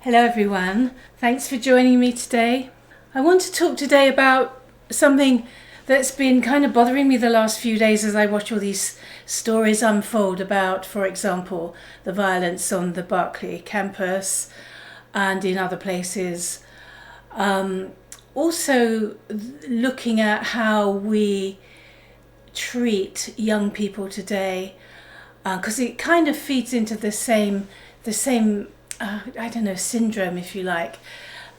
Hello everyone, thanks for joining me today. I want to talk today about something that's been kind of bothering me the last few days as I watch all these stories unfold about, for example, the violence on the Berkeley campus and in other places. Also looking at how we treat young people today, because it kind of feeds into the same syndrome, if you like.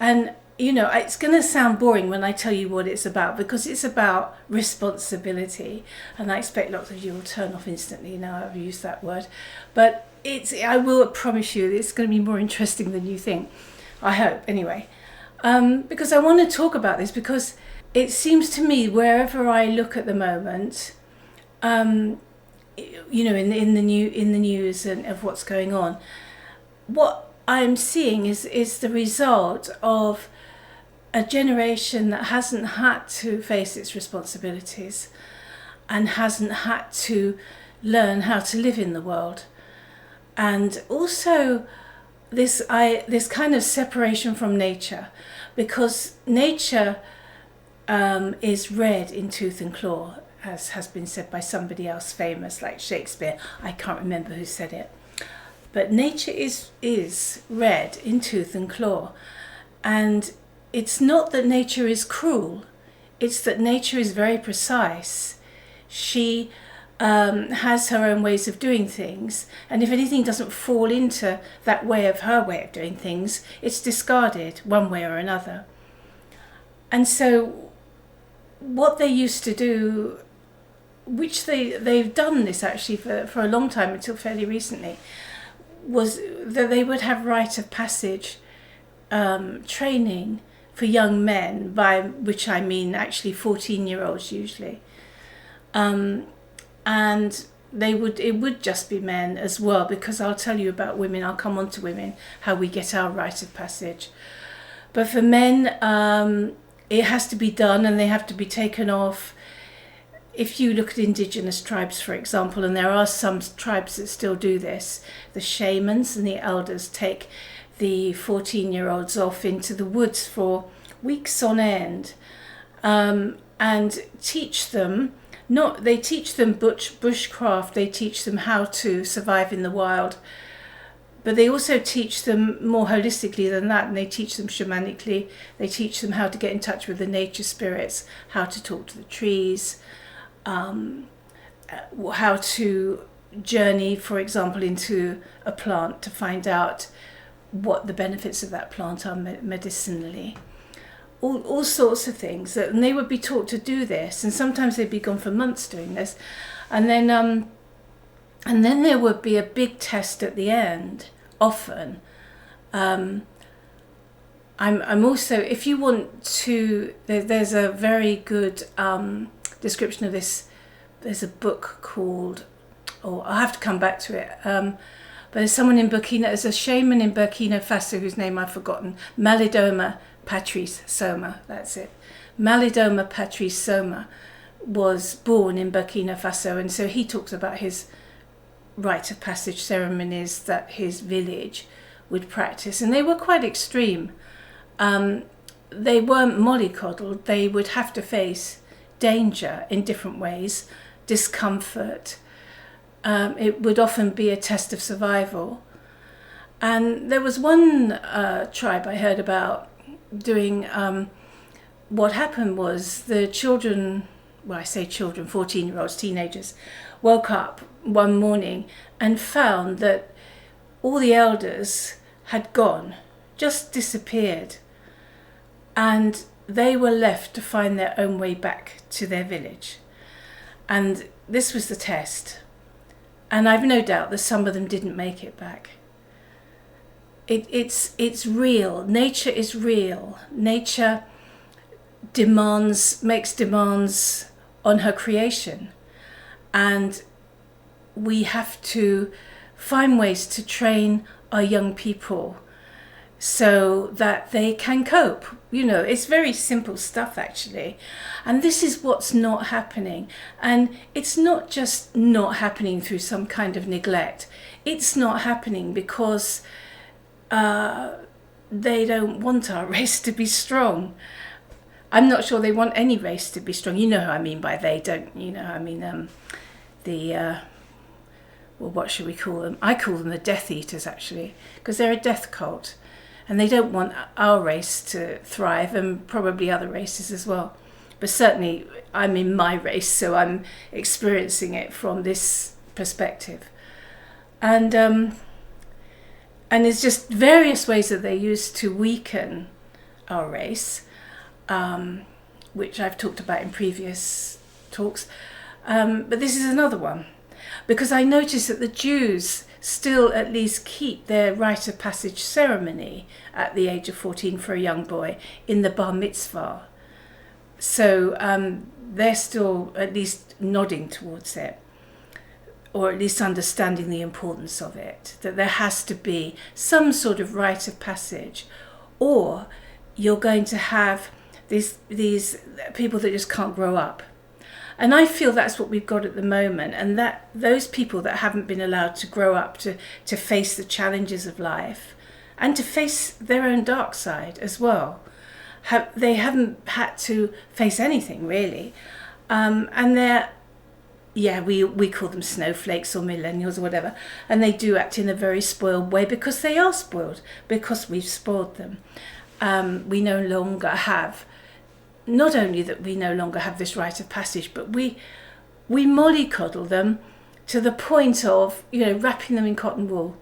And, it's going to sound boring when I tell you what it's about, because it's about responsibility. And I expect lots of you will turn off instantly now I've used that word. But I will promise you it's going to be more interesting than you think. I hope, anyway. Because I want to talk about this, because it seems to me wherever I look at the moment, in the news and of what's going on, what I'm seeing is the result of a generation that hasn't had to face its responsibilities and hasn't had to learn how to live in the world. And also this kind of separation from nature, because nature is red in tooth and claw, as has been said by somebody else famous like Shakespeare. I can't remember who said it. But nature is red in tooth and claw. And it's not that nature is cruel. It's that nature is very precise. She has her own ways of doing things. And if anything doesn't fall into that her way of doing things, it's discarded one way or another. And so what they used to do, which they've done this actually for a long time until fairly recently, was that they would have rite of passage training for young men, by which I mean actually 14-year-olds usually. And it would just be men as well, because I'll tell you about women, I'll come on to women, how we get our rite of passage. But for men, it has to be done and they have to be taken off. If you look at indigenous tribes, for example, and there are some tribes that still do this, the shamans and the elders take the 14-year-olds off into the woods for weeks on end, and teach them, they teach them bushcraft, they teach them how to survive in the wild, but they also teach them more holistically than that, and they teach them shamanically, they teach them how to get in touch with the nature spirits, how to talk to the trees, how to journey, for example, into a plant to find out what the benefits of that plant are medicinally. All sorts of things. And they would be taught to do this, and sometimes they'd be gone for months doing this. And then there would be a big test at the end, often. I'm also, if you want to, there's a very good description of this. There's a book called, I'll have to come back to it, but there's someone in there's a shaman in Burkina Faso whose name I've forgotten, Malidoma Patrice Soma, that's it. Malidoma Patrice Soma was born in Burkina Faso, and so he talks about his rite of passage ceremonies that his village would practice, and they were quite extreme. They weren't mollycoddled, they would have to face danger in different ways, discomfort. It would often be a test of survival. And there was one tribe I heard about doing, what happened was the children, 14-year-olds, teenagers, woke up one morning and found that all the elders had gone, just disappeared. And they were left to find their own way back to their village. And this was the test. And I've no doubt that some of them didn't make it back. It's real. Nature is real. Nature makes demands on her creation. And we have to find ways to train our young people so that they can cope. It's very simple stuff actually. And this is what's not happening. And it's not just not happening through some kind of neglect. It's not happening because they don't want our race to be strong. I'm not sure they want any race to be strong. You know who I mean by they, don't you know? I mean, well, what should we call them? I call them the Death Eaters, actually, because they're a death cult. And they don't want our race to thrive, and probably other races as well. But certainly I'm in my race, so I'm experiencing it from this perspective. And there's just various ways that they use to weaken our race, which I've talked about in previous talks. But this is another one, because I noticed that the Jews still at least keep their rite of passage ceremony at the age of 14 for a young boy in the bar mitzvah. So they're still at least nodding towards it, or at least understanding the importance of it, that there has to be some sort of rite of passage, or you're going to have these people that just can't grow up. And I feel that's what we've got at the moment, and that those people that haven't been allowed to grow up to face the challenges of life and to face their own dark side as well, they haven't had to face anything really. And they're, we call them snowflakes or millennials or whatever, and they do act in a very spoiled way because they are spoiled, because we've spoiled them. We no longer have, not only that we no longer have this rite of passage, but we mollycoddle them to the point of, wrapping them in cotton wool.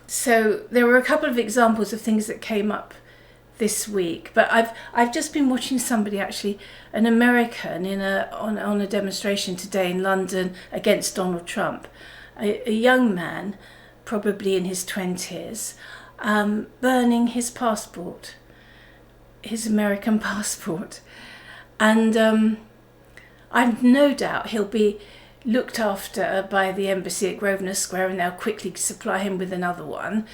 So there were a couple of examples of things that came up this week, but I've just been watching somebody, actually an American, on a demonstration today in London against Donald Trump, a young man, probably in his 20s, burning his passport, his American passport, and I've no doubt he'll be looked after by the embassy at Grosvenor Square, and they'll quickly supply him with another one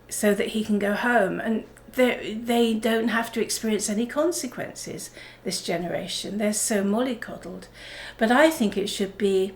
so that he can go home. And they don't have to experience any consequences, this generation. They're so mollycoddled. But I think it should be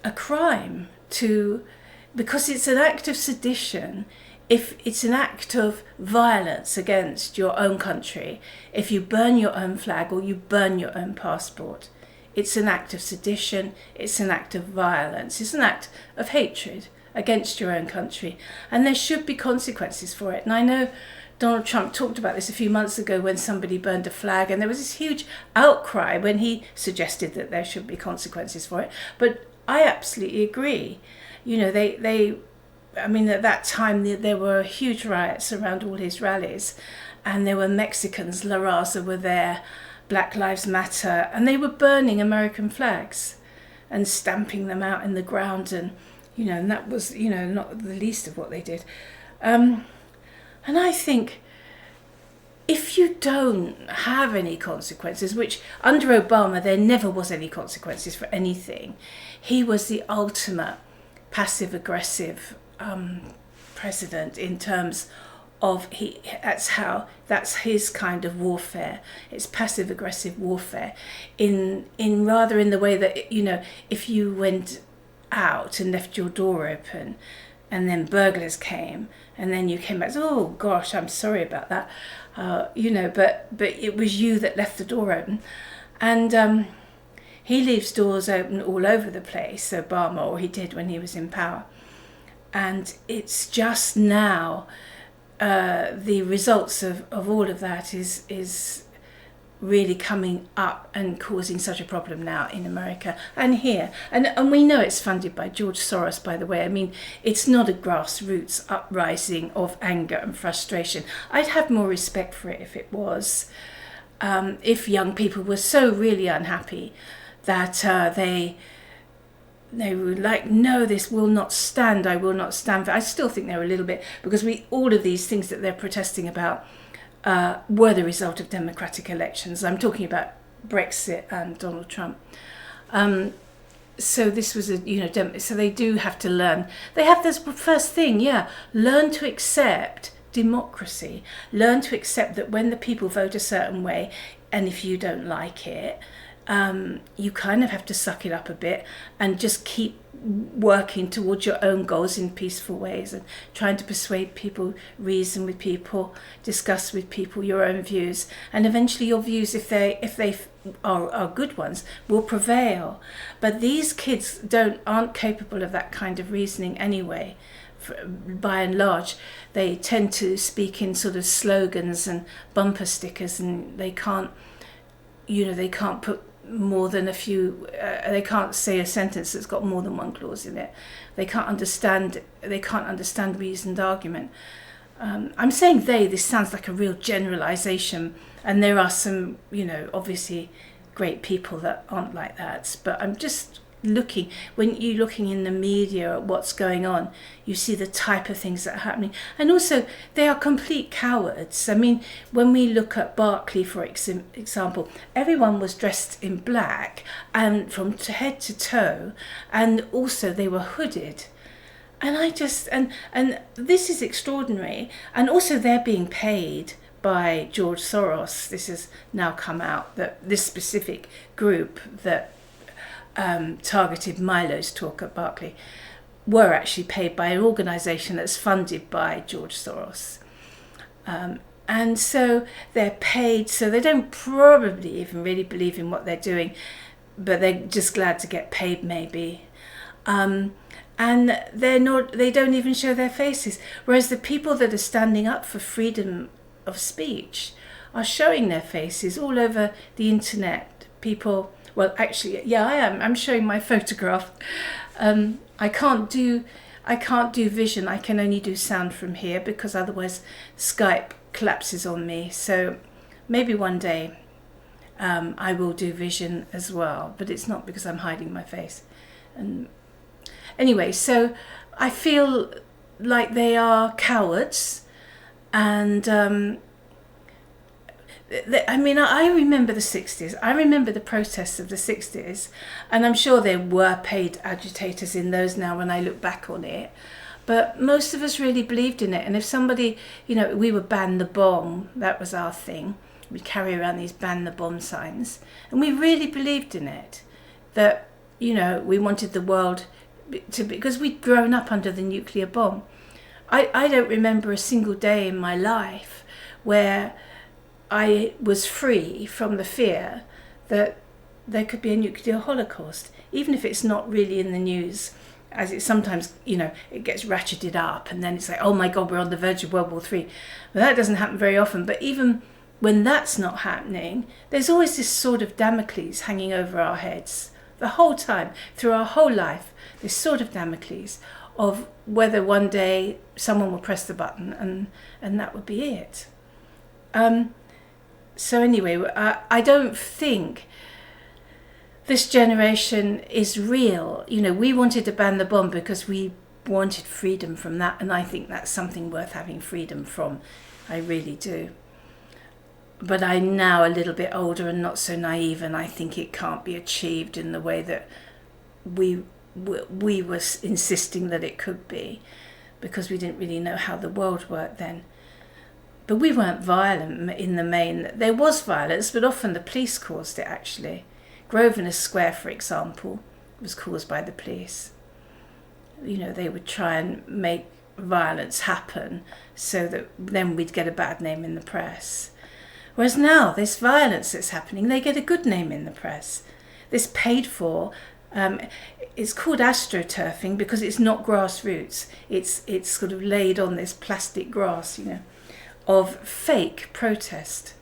a crime because it's an act of sedition. If it's an act of violence against your own country, if you burn your own flag or you burn your own passport, it's an act of sedition, it's an act of violence, it's an act of hatred against your own country. And there should be consequences for it. And I know Donald Trump talked about this a few months ago when somebody burned a flag, and there was this huge outcry when he suggested that there should be consequences for it. But I absolutely agree. At that time there were huge riots around all his rallies, and there were Mexicans, La Raza were there, Black Lives Matter, and they were burning American flags and stamping them out in the ground, and that was not the least of what they did. And I think if you don't have any consequences, which under Obama there never was any consequences for anything, he was the ultimate passive-aggressive president in terms of that's his kind of warfare. It's passive-aggressive warfare in the way that, if you went out and left your door open and then burglars came and then you came back, oh gosh, I'm sorry about that, but it was you that left the door open. And he leaves doors open all over the place, Obama, or he did when he was in power. And it's just now the results of all of that is really coming up and causing such a problem now in America and here. And we know it's funded by George Soros, by the way. I mean, it's not a grassroots uprising of anger and frustration. I'd have more respect for it if it was. If young people were so really unhappy that they were like, no, this will not stand, I will not stand for it. I still think they're a little bit, because all of these things that they're protesting about were the result of democratic elections. I'm talking about Brexit and Donald Trump. So this was so they do have to learn. They have this first thing, learn to accept democracy. Learn to accept that when the people vote a certain way, and if you don't like it, you kind of have to suck it up a bit and just keep working towards your own goals in peaceful ways, and trying to persuade people, reason with people, discuss with people your own views, and eventually your views, if they are good ones, will prevail. But these kids aren't capable of that kind of reasoning anyway. By and large, they tend to speak in sort of slogans and bumper stickers, and they can't put more than a few, they can't say a sentence that's got more than one clause in it. They can't understand reasoned argument. I'm saying this sounds like a real generalization, and there are some, obviously great people that aren't like that, but I'm just when you're looking in the media at what's going on, you see the type of things that are happening. And also, they are complete cowards. I mean, when we look at Berkeley, for example, everyone was dressed in black and from head to toe, and also they were hooded. And and this is extraordinary. And also they're being paid by George Soros. This has now come out, that this specific group that targeted Milo's talk at Berkeley were actually paid by an organisation that's funded by George Soros. And so they're paid, so they don't probably even really believe in what they're doing, but they're just glad to get paid maybe. And they don't even show their faces. Whereas the people that are standing up for freedom of speech are showing their faces all over the internet. People, well, actually, yeah, I am. I'm showing my photograph. I can't do vision. I can only do sound from here because otherwise Skype collapses on me. So maybe one day I will do vision as well, but it's not because I'm hiding my face. And anyway, so I feel like they are cowards, and I remember the 60s. I remember the protests of the 60s, and I'm sure there were paid agitators in those now when I look back on it. But most of us really believed in it. And if somebody, we would ban the bomb, that was our thing. We'd carry around these ban the bomb signs. And we really believed in it. That, we wanted the world to be, because we'd grown up under the nuclear bomb. I don't remember a single day in my life where I was free from the fear that there could be a nuclear holocaust, even if it's not really in the news, as it sometimes, it gets ratcheted up and then it's like, oh my God, we're on the verge of World War III. Well, that doesn't happen very often, but even when that's not happening, there's always this sword of Damocles hanging over our heads the whole time, through our whole life, this sword of Damocles of whether one day someone will press the button and that would be it. So anyway, I don't think this generation is real. We wanted to ban the bomb because we wanted freedom from that, and I think that's something worth having freedom from. I really do. But I'm now a little bit older and not so naive, and I think it can't be achieved in the way that we were insisting that it could be, because we didn't really know how the world worked then. But we weren't violent in the main. There was violence, but often the police caused it, actually. Grosvenor Square, for example, was caused by the police. They would try and make violence happen so that then we'd get a bad name in the press. Whereas now, this violence that's happening, they get a good name in the press. This paid for, it's called astroturfing because it's not grassroots. It's sort of laid on this plastic grass, of fake protest,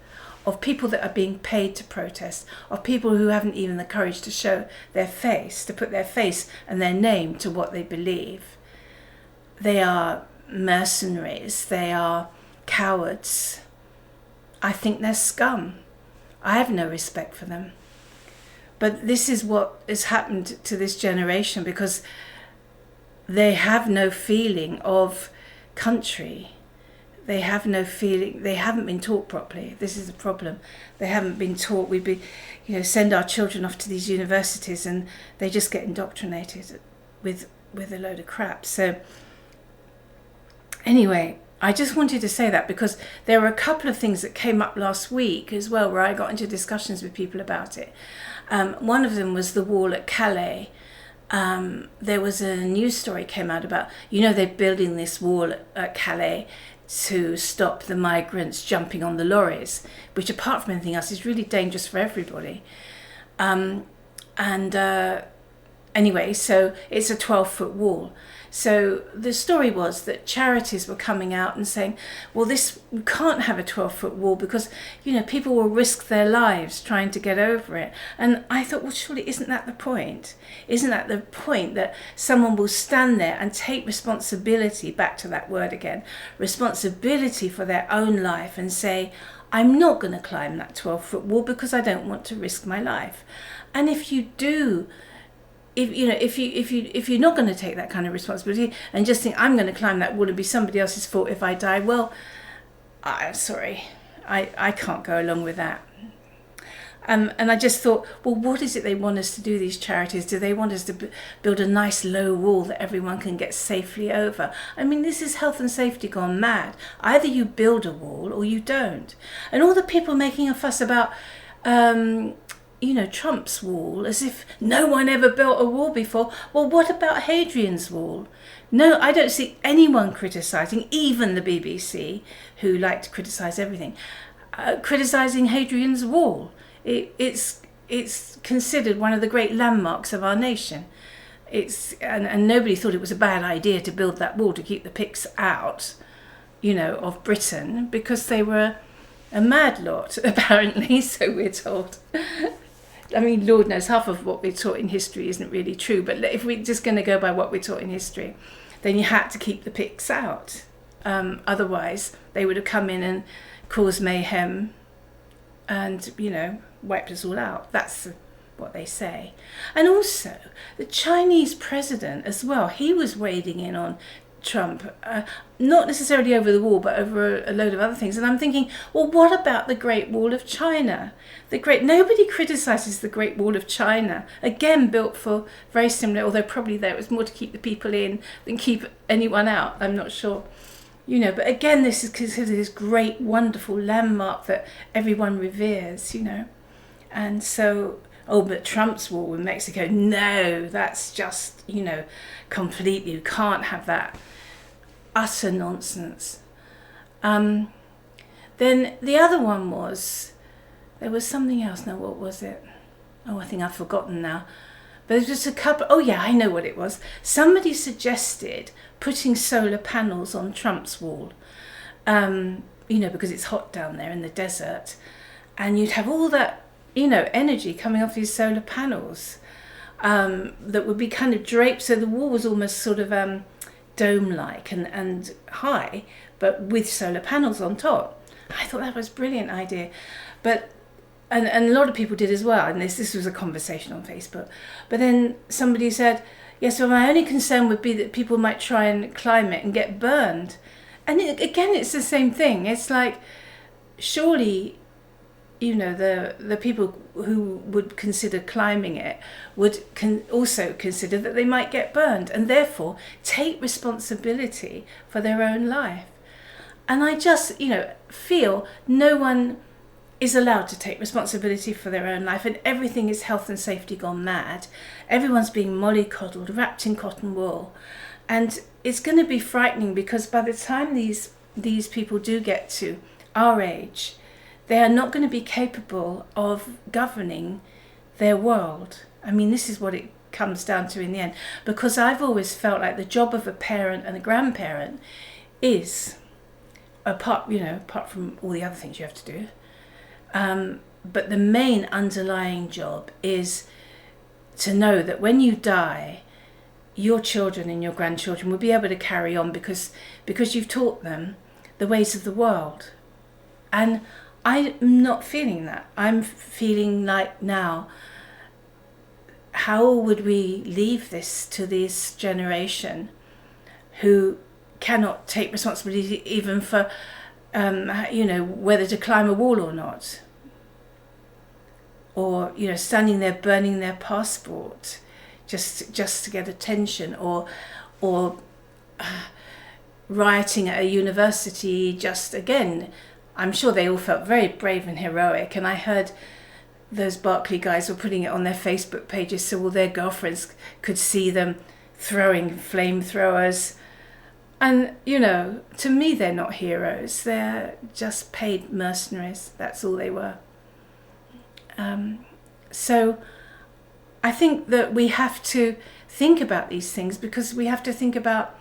of people that are being paid to protest, of people who haven't even the courage to show their face, to put their face and their name to what they believe. They are mercenaries. They are cowards. I think they're scum. I have no respect for them. But this is what has happened to this generation, because they have no feeling of country. They have no feeling. They haven't been taught properly. This is a problem. They haven't been taught. We send our children off to these universities and they just get indoctrinated with a load of crap. So anyway, I just wanted to say that because there were a couple of things that came up last week as well where I got into discussions with people about it. One of them was the wall at Calais. There was a news story came out about, they're building this wall at Calais to stop the migrants jumping on the lorries, which apart from anything else is really dangerous for everybody. Anyway, so it's a 12-foot wall. So the story was that charities were coming out and saying, well, we can't have a 12-foot wall because, people will risk their lives trying to get over it. And I thought, well, surely isn't that the point? Isn't that the point that someone will stand there and take responsibility, back to that word again, responsibility for their own life and say, I'm not going to climb that 12-foot wall because I don't want to risk my life. And if you do, if you're not going to take that kind of responsibility and just think I'm going to climb that wall and be somebody else's fault if I die, well, I'm sorry, I can't go along with that. And I just thought, well, what is it they want us to do, these charities? Do they want us to build a nice low wall that everyone can get safely over? I mean, this is health and safety gone mad. Either you build a wall or you don't. And all the people making a fuss about Trump's wall, as if no one ever built a wall before. Well, what about Hadrian's Wall? No, I don't see anyone criticising, even the BBC, who like to criticise everything, criticising Hadrian's Wall. It's considered one of the great landmarks of our nation. And nobody thought it was a bad idea to build that wall to keep the Picts out, of Britain, because they were a mad lot, apparently, so we're told. I mean, Lord knows half of what we're taught in history isn't really true, but if we're just going to go by what we're taught in history, then you had to keep the Picts out. Otherwise, they would have come in and caused mayhem and, wiped us all out. That's what they say. And also, the Chinese president as well, he was wading in on Trump, not necessarily over the wall, but over a load of other things. And I'm thinking, well, what about the Great Wall of China? Nobody criticises the Great Wall of China. Again, built for very similar, although probably there was more to keep the people in than keep anyone out. I'm not sure. But again, this is considered this great, wonderful landmark that everyone reveres, And so, but Trump's wall with Mexico, no, that's just, completely, you can't have that. Utter nonsense. Then the other one was, there was something else. Now, what was it? Oh, I think I've forgotten now. But there was just a couple, oh yeah, I know what it was. Somebody suggested putting solar panels on Trump's wall, because it's hot down there in the desert. And you'd have all that, energy coming off these solar panels that would be kind of draped, so the wall was almost sort of dome-like and high, but with solar panels on top. I thought that was a brilliant idea, but and a lot of people did as well, and this was a conversation on Facebook. But then somebody said, yes, well, my only concern would be that people might try and climb it and get burned. And again, it's the same thing. It's like, surely, the people who would consider climbing it can also consider that they might get burned and therefore take responsibility for their own life. And I just, feel no one is allowed to take responsibility for their own life, and everything is health and safety gone mad. Everyone's being mollycoddled, wrapped in cotton wool. And it's going to be frightening, because by the time these people do get to our age, they are not going to be capable of governing their world. I mean, this is what it comes down to in the end, because I've always felt like the job of a parent and a grandparent is, apart from all the other things you have to do, but the main underlying job is to know that when you die, your children and your grandchildren will be able to carry on because you've taught them the ways of the world. And I'm not feeling that. I'm feeling like now, how would we leave this to this generation who cannot take responsibility even for whether to climb a wall or not, or standing there burning their passport just to get attention, or rioting at a university. Just again, I'm sure they all felt very brave and heroic, and I heard those Barclay guys were putting it on their Facebook pages so all their girlfriends could see them throwing flamethrowers. And, to me, they're not heroes. They're just paid mercenaries. That's all they were. So I think that we have to think about these things, because we have to think about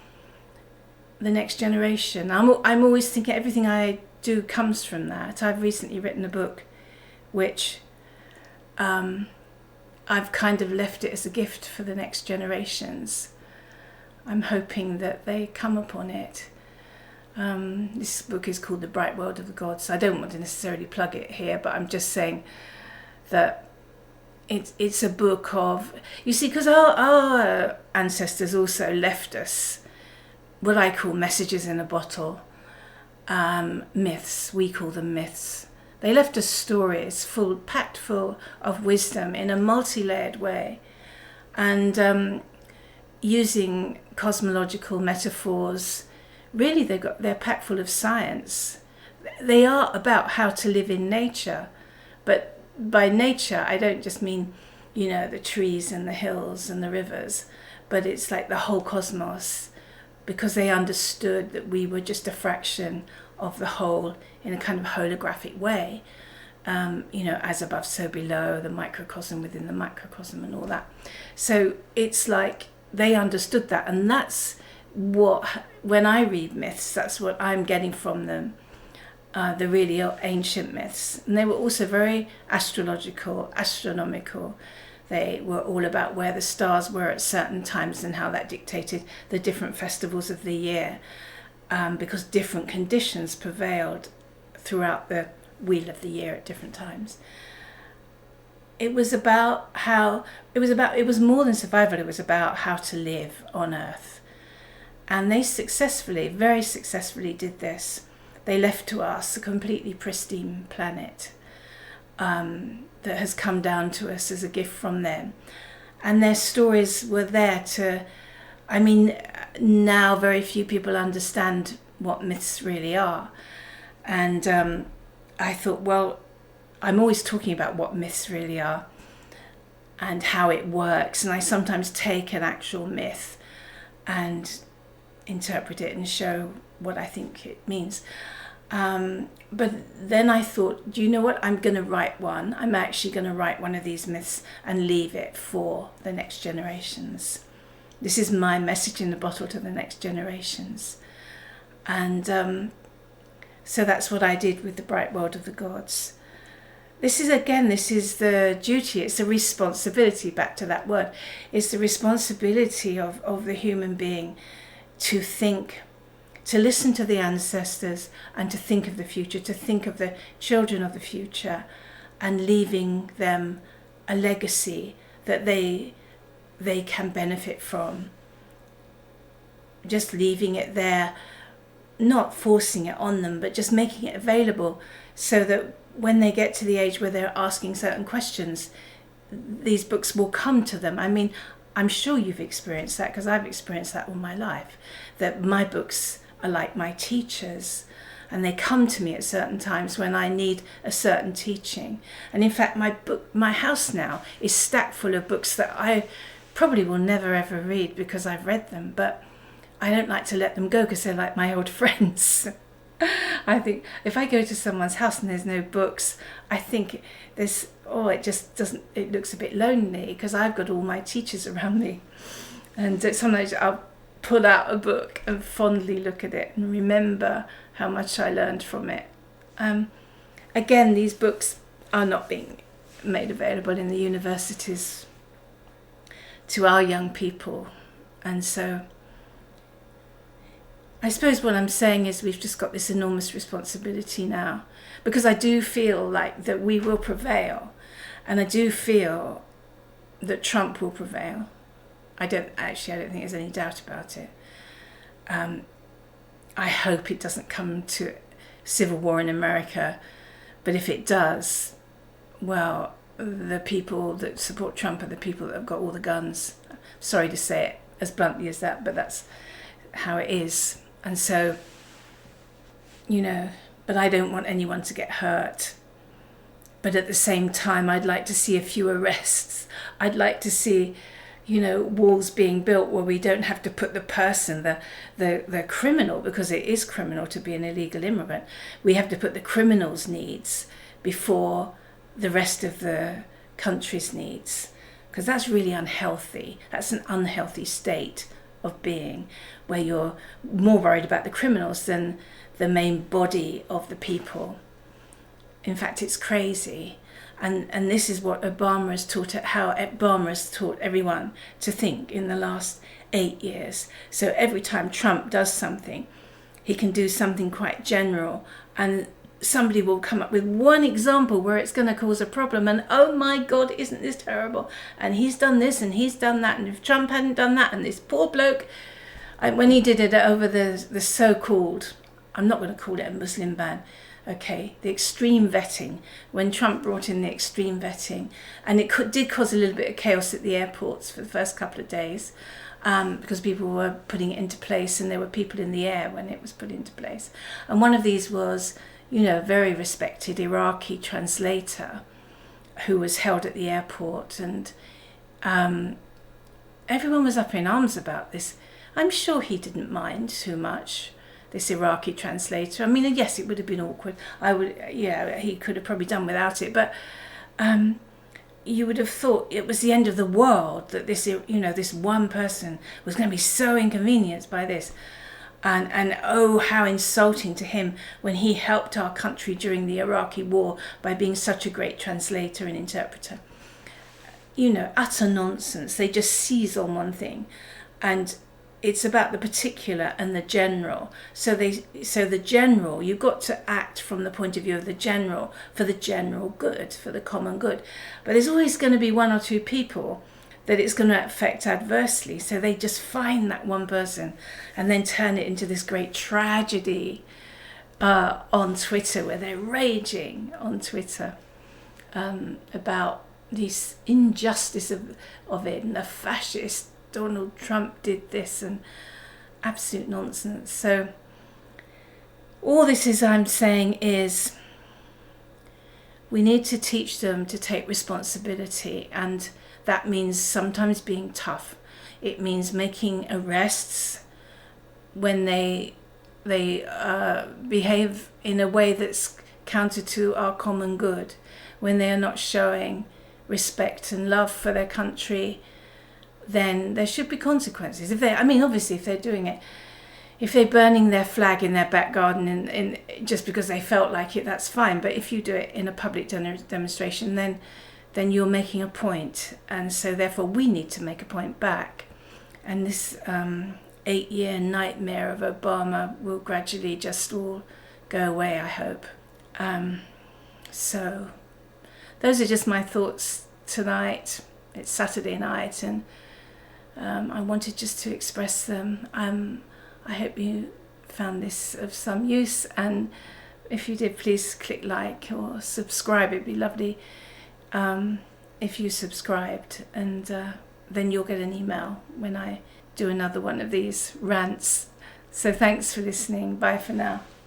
the next generation. I'm always thinking everything I do comes from that. I've recently written a book which I've kind of left it as a gift for the next generations. I'm hoping that they come upon it. This book is called The Bright World of the Gods. I don't want to necessarily plug it here, but I'm just saying that it's a book of, you see, because our ancestors also left us what I call messages in a bottle, myths. We call them myths. They left us stories packed full of wisdom in a multi-layered way, and using cosmological metaphors. Really, they're packed full of science. They are about how to live in nature, but by nature I don't just mean the trees and the hills and the rivers, but it's like the whole cosmos, because they understood that we were just a fraction of the whole in a kind of holographic way. As above, so below, the microcosm within the macrocosm and all that. So it's like they understood that, and that's what, when I read myths, that's what I'm getting from them, the really ancient myths. And they were also very astrological, astronomical. They were all about where the stars were at certain times and how that dictated the different festivals of the year, because different conditions prevailed throughout the wheel of the year at different times. It was more than survival. It was about how to live on Earth. And they very successfully did this. They left to us a completely pristine planet that has come down to us as a gift from them. And their stories were there now very few people understand what myths really are. And I thought, well, I'm always talking about what myths really are and how it works. And I sometimes take an actual myth and interpret it and show what I think it means. But then I thought, do you know what? I'm going to write one. I'm actually going to write one of these myths and leave it for the next generations. This is my message in the bottle to the next generations. And so that's what I did with The Bright World of the Gods. This is the duty, it's the responsibility, back to that word. It's the responsibility of the human being to think, to listen to the ancestors and to think of the future, to think of the children of the future, and leaving them a legacy that they can benefit from. Just leaving it there, not forcing it on them, but just making it available so that when they get to the age where they're asking certain questions, these books will come to them. I mean, I'm sure you've experienced that, because I've experienced that all my life, that my books are like my teachers, and they come to me at certain times when I need a certain teaching. And in fact, my house now is stacked full of books that I probably will never ever read because I've read them, but I don't like to let them go because they're like my old friends. I think if I go to someone's house and there's no books, I think it looks a bit lonely, because I've got all my teachers around me. And sometimes I'll pull out a book and fondly look at it and remember how much I learned from it. Again, these books are not being made available in the universities to our young people. And so I suppose what I'm saying is we've just got this enormous responsibility now, because I do feel like that we will prevail, and I do feel that Trump will prevail. I don't think there's any doubt about it. I hope it doesn't come to civil war in America, but if it does, well, the people that support Trump are the people that have got all the guns. Sorry to say it as bluntly as that, but that's how it is. And so, but I don't want anyone to get hurt. But at the same time, I'd like to see a few arrests. I'd like to see, walls being built where we don't have to put the person, the criminal, because it is criminal to be an illegal immigrant. We have to put the criminal's needs before the rest of the country's needs, because that's really unhealthy. That's an unhealthy state of being, where you're more worried about the criminals than the main body of the people. In fact, it's crazy. And this is what Obama has taught, how Obama has taught everyone to think in the last 8 years. So every time Trump does something, he can do something quite general, and somebody will come up with one example where it's going to cause a problem, and oh my God, isn't this terrible? And he's done this and he's done that, and if Trump hadn't done that, and this poor bloke, when he did it over the so-called, I'm not going to call it a Muslim ban, okay, the extreme vetting, when Trump brought in the extreme vetting, and it did cause a little bit of chaos at the airports for the first couple of days, because people were putting it into place, and there were people in the air when it was put into place. And one of these was, a very respected Iraqi translator who was held at the airport, and everyone was up in arms about this. I'm sure he didn't mind too much, this Iraqi translator. I mean, yes, it would have been awkward. He could have probably done without it, but you would have thought it was the end of the world that this one person was going to be so inconvenienced by this. And oh, how insulting to him when he helped our country during the Iraqi war by being such a great translator and interpreter. Utter nonsense. They just seize on one thing, and it's about the particular and the general. So the general, you've got to act from the point of view of the general, for the general good, for the common good. But there's always going to be one or two people that it's going to affect adversely. So they just find that one person and then turn it into this great tragedy on Twitter, where they're raging on Twitter about this injustice of it, and the fascist Donald Trump did this, and absolute nonsense. So all this is I'm saying is we need to teach them to take responsibility, and that means sometimes being tough. It means making arrests when they behave in a way that's counter to our common good, when they are not showing respect and love for their country. Then there should be consequences. Obviously, if they're doing it, if they're burning their flag in their back garden in just because they felt like it, that's fine. But if you do it in a public demonstration, then you're making a point, and so therefore we need to make a point back. And this 8-year nightmare of Obama will gradually just all go away, I hope. So those are just my thoughts tonight. It's Saturday night, and I wanted just to express them. I hope you found this of some use, and if you did, please click like or subscribe. It'd be lovely if you subscribed, and then you'll get an email when I do another one of these rants. So thanks for listening. Bye for now.